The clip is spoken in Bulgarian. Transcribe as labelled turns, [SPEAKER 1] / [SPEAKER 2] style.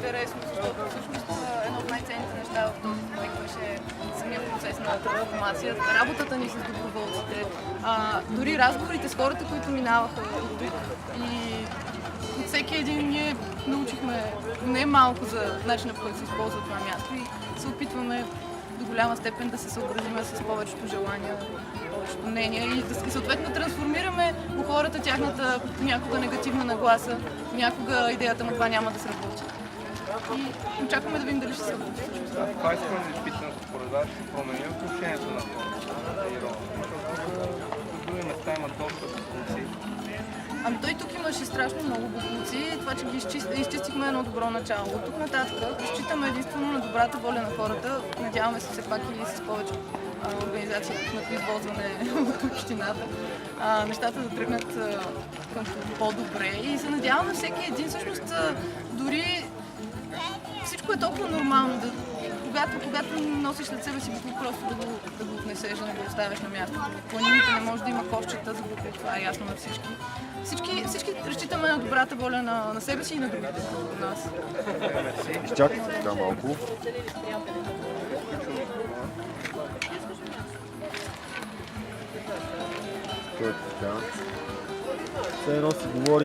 [SPEAKER 1] интересно, защото всъщност едно от най-ценните неща в този проект беше самия процес на трансформация, работата ни с доброволците, дори разговорите с хората, които минаваха от тук. И от всеки един ние научихме не малко за начина, по който се използва това място и се опитваме до голяма степен да се съобразиме с повечето желания, повечето мнения и съответно трансформираме у хората тяхната някога негативна нагласа, някога идеята на това няма да се работи. И очакваме да видим дали ще се работи.
[SPEAKER 2] Това искам да изпитам според вас, ще промени отношението на хората и ромите, защото в други места имат доста боклуци.
[SPEAKER 1] Ами той тук имаше страшно много боклуци, това, че ги изчистихме едно добро начало. От тук нататък разчитаме единствено на добрата воля на хората. Надяваме се все пак и с повече организации на производстване от общината, нещата да тръгнат към по-добре и се надяваме всеки един всъщност дори всичко е толкова нормално, когато носиш след себе си буклук, просто да го отнесеш, да не го оставяш на място. В планините не може да има кошчета за буклук, това е ясно на всички. Всички разчитаме на добрата воля на себе си и на другите от нас.
[SPEAKER 3] Изчакайте така малко. Той е така. Все едно си говори.